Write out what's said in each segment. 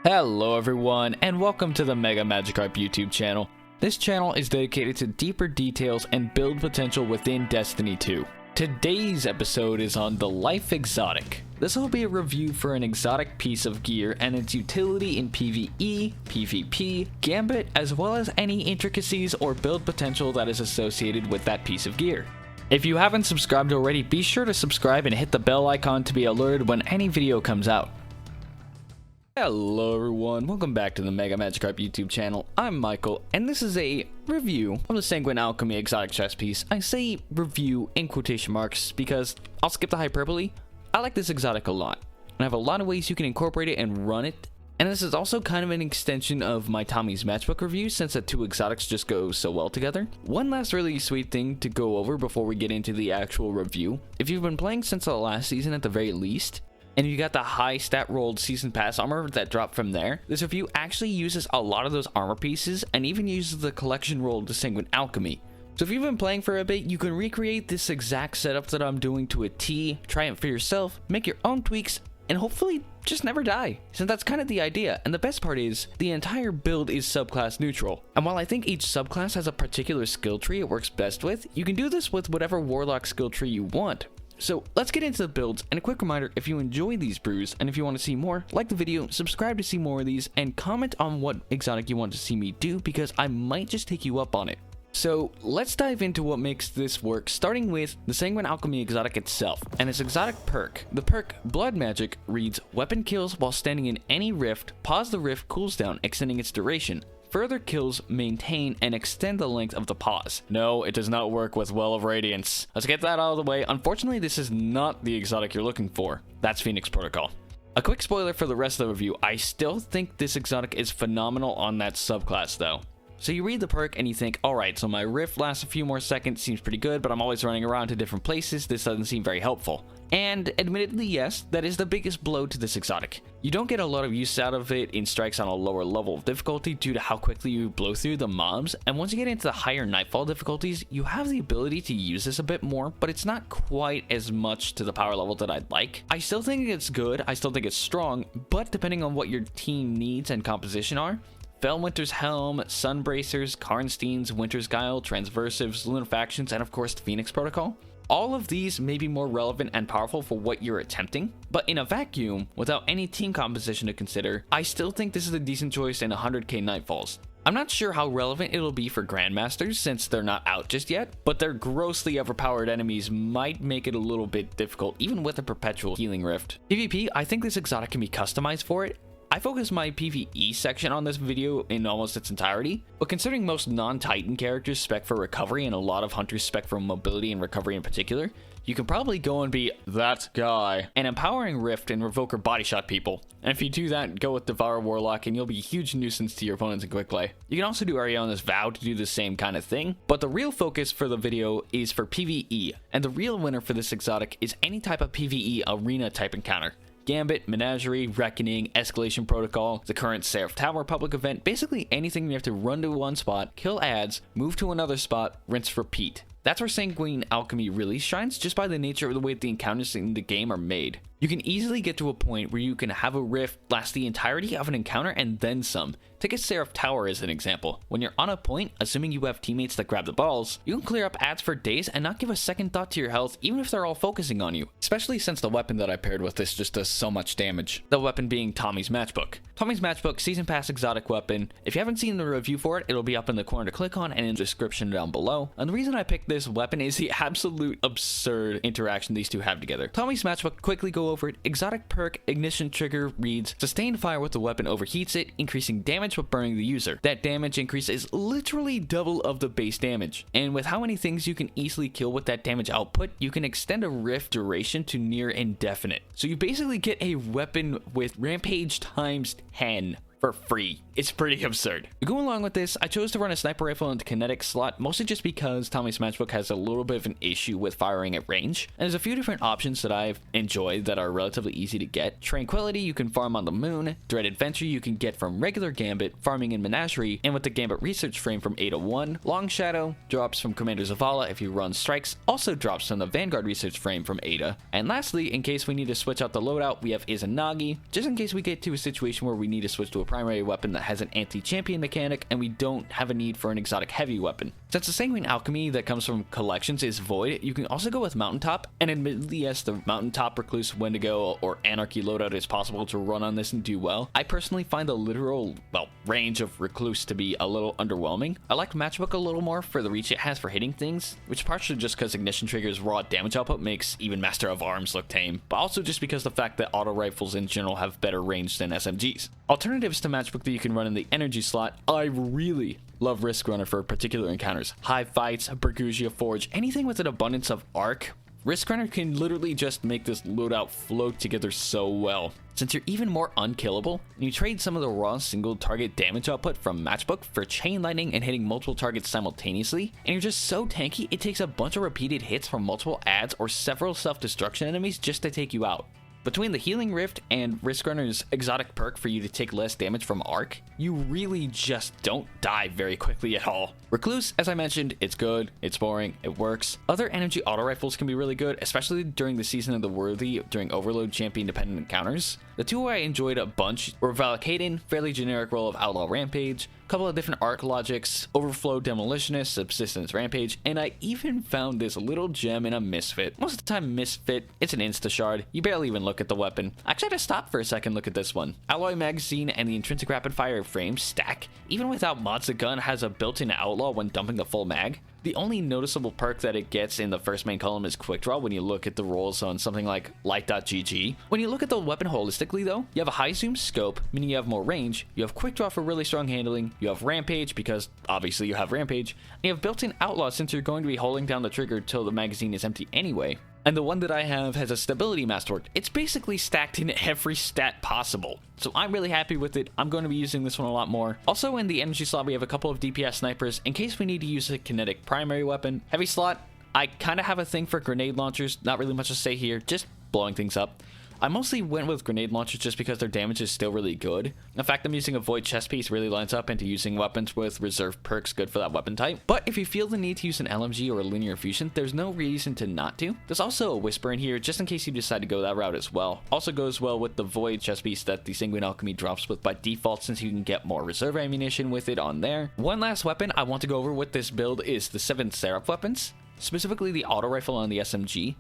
Hello everyone, and welcome to the Mega Magikarp YouTube channel. This channel is dedicated to deeper details and build potential within Destiny 2. Today's episode is on the Life Exotic. This will be a review for an exotic piece of gear and its utility in PvE, PvP, Gambit, as well as any intricacies or build potential that is associated with that piece of gear. If you haven't subscribed already, be sure to subscribe and hit the bell icon to be alerted when any video comes out. Hello everyone, welcome back to the Mega Magikarp YouTube channel. I'm Michael, and this is a review of the Sanguine Alchemy exotic chess piece. I say review in quotation marks because I'll skip the hyperbole. I like this exotic a lot, and I have a lot of ways you can incorporate it and run it. And this is also kind of an extension of my Tommy's Matchbook review, since the two exotics just go so well together. One last really sweet thing to go over before we get into the actual review. If you've been playing since the last season at the very least, and you got the high stat rolled season pass armor that dropped from there, this review actually uses a lot of those armor pieces and even uses the collection rolled to Sanguine Alchemy. So if you've been playing for a bit, you can recreate this exact setup that I'm doing to a T, try it for yourself, make your own tweaks, and hopefully just never die, since that's kind of the idea. And the best part is, the entire build is subclass neutral. And while I think each subclass has a particular skill tree it works best with, you can do this with whatever Warlock skill tree you want. So let's get into the builds, and a quick reminder, if you enjoy these brews and if you want to see more, like the video, subscribe to see more of these, and comment on what exotic you want to see me do, because I might just take you up on it. So let's dive into what makes this work, starting with the Sanguine Alchemy exotic itself and its exotic perk. The perk Blood Magic reads, weapon kills while standing in any rift, pause the rift cools down, extending its duration. Further kills maintain and extend the length of the pause. No, it does not work with Well of Radiance. Let's get that out of the way. Unfortunately, this is not the exotic you're looking for. That's Phoenix Protocol. A quick spoiler for the rest of the review, I still think this exotic is phenomenal on that subclass though. So you read the perk and you think, alright, so my rift lasts a few more seconds, seems pretty good, but I'm always running around to different places, this doesn't seem very helpful. And admittedly, yes, that is the biggest blow to this exotic. You don't get a lot of use out of it in strikes on a lower level of difficulty due to how quickly you blow through the mobs, and once you get into the higher nightfall difficulties, you have the ability to use this a bit more, but it's not quite as much to the power level that I'd like. I still think it's good, I still think it's strong, but depending on what your team needs and composition are, Felwinter's Helm, Sunbracers, Karnsteins, Winter's Guile, Transversives, Lunafactions, and of course the Phoenix Protocol. All of these may be more relevant and powerful for what you're attempting, but in a vacuum, without any team composition to consider, I still think this is a decent choice in 100k Nightfalls. I'm not sure how relevant it'll be for Grandmasters since they're not out just yet, but their grossly overpowered enemies might make it a little bit difficult even with a perpetual healing rift. PvP, I think this exotic can be customized for it. I focus my PvE section on this video in almost its entirety, but considering most non-Titan characters spec for recovery and a lot of hunters spec for mobility and recovery in particular, you can probably go and be that guy and empowering Rift and Revoker body shot people. And if you do that, go with Devour Warlock and you'll be a huge nuisance to your opponents in quick play. You can also do Ariana's Vow to do the same kind of thing, but the real focus for the video is for PvE, and the real winner for this exotic is any type of PvE arena type encounter. Gambit, Menagerie, Reckoning, Escalation Protocol, the current Seraph Tower public event, basically anything you have to run to one spot, kill ads, move to another spot, rinse, repeat. That's where Sanguine Alchemy really shines, just by the nature of the way the encounters in the game are made. You can easily get to a point where you can have a rift last the entirety of an encounter and then some. Take a Seraph Tower as an example. When you're on a point, assuming you have teammates that grab the balls, you can clear up ads for days and not give a second thought to your health even if they're all focusing on you. Especially since the weapon that I paired with this just does so much damage. The weapon being Tommy's Matchbook. Tommy's Matchbook, Season Pass exotic weapon. If you haven't seen the review for it, it'll be up in the corner to click on and in the description down below. And the reason I picked this weapon is the absolute absurd interaction these two have together. Tommy's Matchbook, quickly go over it. Exotic perk ignition trigger reads, sustained fire with the weapon overheats it, increasing damage but burning the user. That damage increase is literally double of the base damage. And with how many things you can easily kill with that damage output, you can extend a rift duration to near indefinite. So you basically get a weapon with rampage times 10 for free. It's pretty absurd. To go along with this, I chose to run a sniper rifle into kinetic slot, mostly just because Tommy's Matchbook has a little bit of an issue with firing at range, and there's a few different options that I've enjoyed that are relatively easy to get. Tranquility you can farm on the moon, Dread Adventure you can get from regular Gambit, farming in Menagerie, and with the Gambit research frame from Ada 1, Long Shadow drops from Commander Zavala if you run strikes, also drops from the Vanguard research frame from Ada, and lastly, in case we need to switch out the loadout, we have Izanagi, just in case we get to a situation where we need to switch to a primary weapon that has an anti-champion mechanic and we don't have a need for an exotic heavy weapon. Since the Sanguine Alchemy that comes from collections is void, you can also go with Mountaintop, and admittedly yes, the Mountaintop, Recluse, Wendigo, or Anarchy loadout is possible to run on this and do well. I personally find the literal, range of Recluse to be a little underwhelming. I like Matchbook a little more for the reach it has for hitting things, which partially just because Ignition Trigger's raw damage output makes even Master of Arms look tame, but also just because the fact that auto rifles in general have better range than SMGs. Alternatives to Matchbook that you can run in the energy slot, I really love Risk Runner for particular encounters. Hive Fights, Bergusia Forge, anything with an abundance of arc. Risk Runner can literally just make this loadout float together so well. Since you're even more unkillable, you trade some of the raw single target damage output from Matchbook for Chain Lightning and hitting multiple targets simultaneously, and you're just so tanky it takes a bunch of repeated hits from multiple adds or several self-destruction enemies just to take you out. Between the Healing Rift and Risk Runner's exotic perk for you to take less damage from arc, you really just don't die very quickly at all. Recluse, as I mentioned, it's good, it's boring, it works. Other energy auto rifles can be really good, especially during the Season of the Worthy during Overload champion dependent encounters. The two I enjoyed a bunch were Valakaden, fairly generic role of Outlaw Rampage, a couple of different arc logics, Overflow Demolitionist, Subsistence Rampage, and I even found this little gem in a Misfit. Most of the time Misfit, it's an insta-shard, you barely even look at the weapon. Actually, I had to stop for a second look at this one. Alloy Magazine and the intrinsic rapid fire frame stack. Even without mods, the gun has a built-in outlaw when dumping the full mag. The only noticeable perk that it gets in the first main column is Quick Draw when you look at the rolls on something like Light.gg. When you look at the weapon holistically though, you have a high zoom scope, meaning you have more range, you have Quick Draw for really strong handling, you have Rampage because obviously you have Rampage, and you have built-in Outlaw since you're going to be holding down the trigger till the magazine is empty anyway. And the one that I have has a stability masterwork. It's basically stacked in every stat possible. So I'm really happy with it. I'm going to be using this one a lot more. Also in the energy slot, we have a couple of DPS snipers in case we need to use a kinetic primary weapon. Heavy slot, I kind of have a thing for grenade launchers. Not really much to say here, just blowing things up. I mostly went with grenade launchers just because their damage is still really good. In fact, I'm using a void chest piece really lines up into using weapons with reserve perks good for that weapon type. But if you feel the need to use an LMG or a linear fusion, there's no reason to not to. There's also a whisper in here just in case you decide to go that route as well. Also goes well with the void chest piece that the Sanguine Alchemy drops with by default since you can get more reserve ammunition with it on there. One last weapon I want to go over with this build is the 7 Seraph weapons, specifically the auto rifle on the SMG.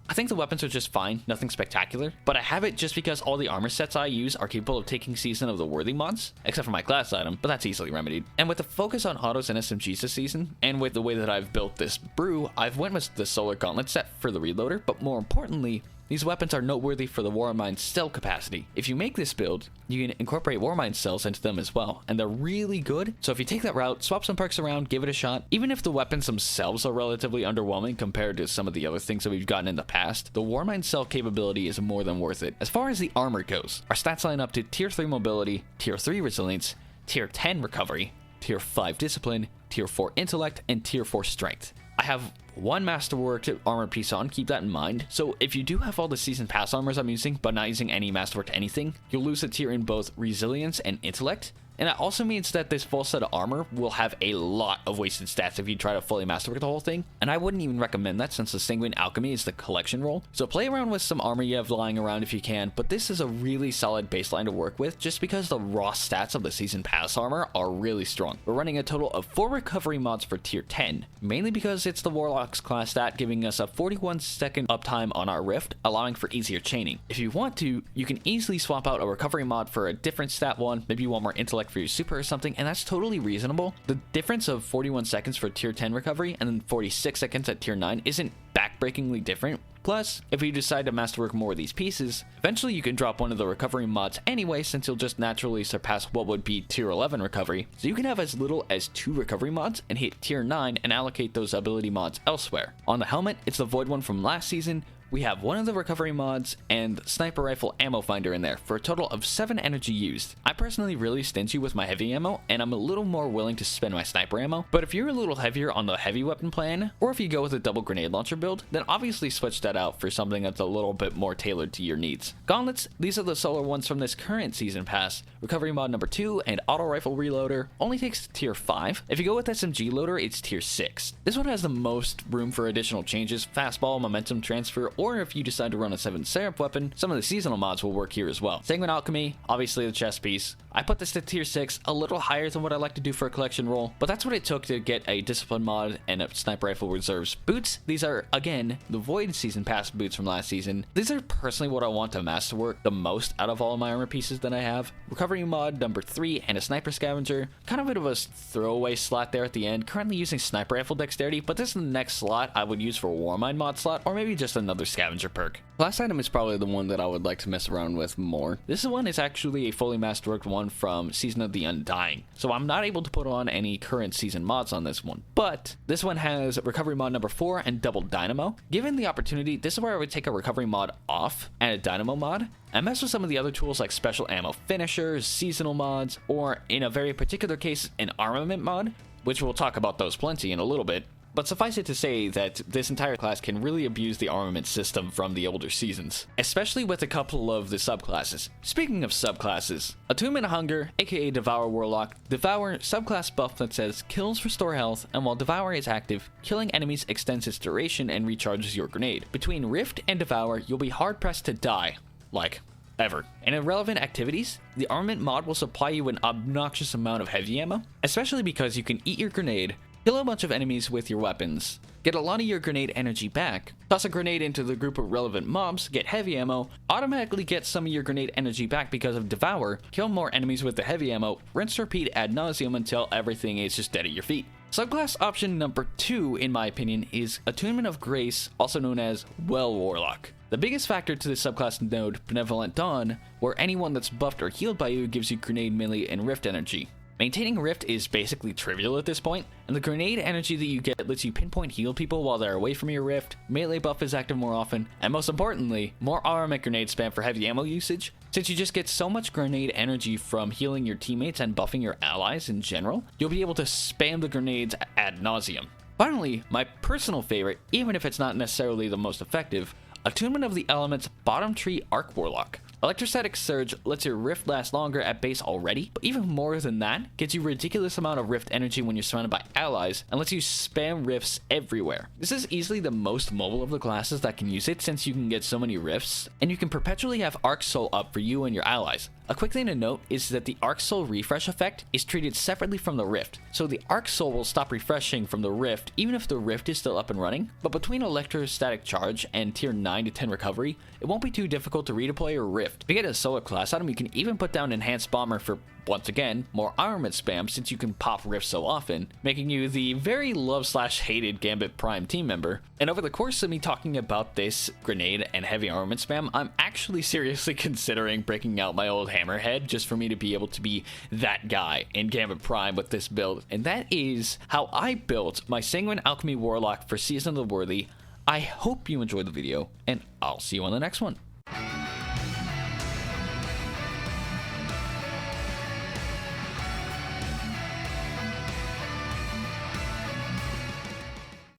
I think the weapons are just fine, nothing spectacular, but I have it just because all the armor sets I use are capable of taking Season of the Worthy mods, except for my class item, but that's easily remedied. And with the focus on autos and SMGs this season, and with the way that I've built this brew, I've went with the Solar Gauntlet set for the reloader, but more importantly, these weapons are noteworthy for the Warmind cell capacity. If you make this build, you can incorporate Warmind cells into them as well, and they're really good. So if you take that route, swap some perks around, give it a shot. Even if the weapons themselves are relatively underwhelming compared to some of the other things that we've gotten in the past, the Warmind cell capability is more than worth it. As far as the armor goes, our stats line up to Tier 3 Mobility, Tier 3 Resilience, Tier 10 Recovery, Tier 5 Discipline, Tier 4 Intellect, and Tier 4 Strength. I have one masterworked armor piece on, keep that in mind. So if you do have all the season pass armors I'm using, but not using any masterworked anything, you'll lose a tier in both resilience and intellect. And that also means that this full set of armor will have a lot of wasted stats if you try to fully masterwork the whole thing. And I wouldn't even recommend that since the Sanguine Alchemy is the collection role. So play around with some armor you have lying around if you can, but this is a really solid baseline to work with just because the raw stats of the season pass armor are really strong. We're running a total of 4 recovery mods for tier 10, mainly because it's the Warlocks class stat giving us a 41-second uptime on our Rift, allowing for easier chaining. If you want to, you can easily swap out a recovery mod for a different stat one, maybe you want more intellect for your super or something, and that's totally reasonable. The difference of 41 seconds for tier 10 recovery and then 46 seconds at tier 9 isn't backbreakingly different. Plus, if you decide to masterwork more of these pieces, eventually you can drop one of the recovery mods anyway since you'll just naturally surpass what would be tier 11 recovery. So you can have as little as 2 recovery mods and hit tier 9 and allocate those ability mods elsewhere. On the helmet, it's the void one from last season, we have one of the recovery mods and sniper rifle ammo finder in there for a total of 7 energy used. I personally really stingy with my heavy ammo, and I'm a little more willing to spend my sniper ammo, but if you're a little heavier on the heavy weapon plan, or if you go with a double grenade launcher build, then obviously switch that out for something that's a little bit more tailored to your needs. Gauntlets, these are the solar ones from this current season pass. Recovery mod number 2 and auto rifle reloader only takes tier 5. If you go with SMG loader, it's tier 6. This one has the most room for additional changes, fastball, momentum transfer, or if you decide to run a 7 syrup weapon, some of the seasonal mods will work here as well. Sanguine Alchemy, obviously the chest piece. I put this to tier 6, a little higher than what I like to do for a collection roll, but that's what it took to get a discipline mod and a sniper rifle reserves. Boots, these are again the Void season pass boots from last season. These are personally what I want to masterwork the most out of all of my armor pieces that I have. Recovery mod number 3 and a sniper scavenger, kind of a bit of a throwaway slot there at the end. Currently using sniper rifle dexterity, but this is the next slot I would use for a Warmind mod slot, or maybe just another scavenger perk. Last item is probably the one that I would like to mess around with more. This one is actually a fully masterworked one from Season of the Undying, so I'm not able to put on any current season mods on this one, but this one has recovery mod number 4 and double dynamo. Given the opportunity, this is where I would take a recovery mod off and a dynamo mod and mess with some of the other tools like special ammo finishers, seasonal mods, or in a very particular case, an armament mod, which we'll talk about those plenty in a little bit. But suffice it to say that this entire class can really abuse the armament system from the older seasons, especially with a couple of the subclasses. Speaking of subclasses, Attunement Hunger, aka Devour Warlock. Devour, subclass buff that says kills restore health, and while Devour is active, killing enemies extends its duration and recharges your grenade. Between Rift and Devour, you'll be hard pressed to die, like ever. In irrelevant activities, the armament mod will supply you an obnoxious amount of heavy ammo, especially because you can eat your grenade, kill a bunch of enemies with your weapons, get a lot of your grenade energy back, toss a grenade into the group of relevant mobs, get heavy ammo, automatically get some of your grenade energy back because of Devour, kill more enemies with the heavy ammo, rinse repeat ad nauseum until everything is just dead at your feet. Subclass option number 2, in my opinion, is Attunement of Grace, also known as Well Warlock. The biggest factor to the subclass node, Benevolent Dawn, where anyone that's buffed or healed by you gives you grenade melee and rift energy. Maintaining Rift is basically trivial at this point, and the grenade energy that you get lets you pinpoint heal people while they're away from your Rift, melee buff is active more often, and most importantly, more armament grenade spam for heavy ammo usage. Since you just get so much grenade energy from healing your teammates and buffing your allies in general, you'll be able to spam the grenades ad nauseum. Finally, my personal favorite, even if it's not necessarily the most effective, Attunement of the Elements Bottom Tree Arc Warlock. Electrostatic Surge lets your Rift last longer at base already, but even more than that, gets you a ridiculous amount of Rift energy when you're surrounded by allies, and lets you spam Rifts everywhere. This is easily the most mobile of the classes that can use it, since you can get so many Rifts, and you can perpetually have Arc Soul up for you and your allies. A quick thing to note is that the Arc Soul refresh effect is treated separately from the Rift, so the Arc Soul will stop refreshing from the Rift even if the Rift is still up and running, but between Electrostatic Charge and tier 9 to 10 recovery, it won't be too difficult to redeploy your Rift. If you get a solar class item, you can even put down Enhanced Bomber for, once again, more armament spam since you can pop Rift so often, making you the very loved/hated Gambit Prime team member. And over the course of me talking about this grenade and heavy armament spam, I'm actually seriously considering breaking out my old Hammerhead just for me to be able to be that guy in Gambit Prime with this build. And that is how I built my Sanguine Alchemy Warlock for Season of the Worthy. I hope you enjoyed the video, and I'll see you on the next one.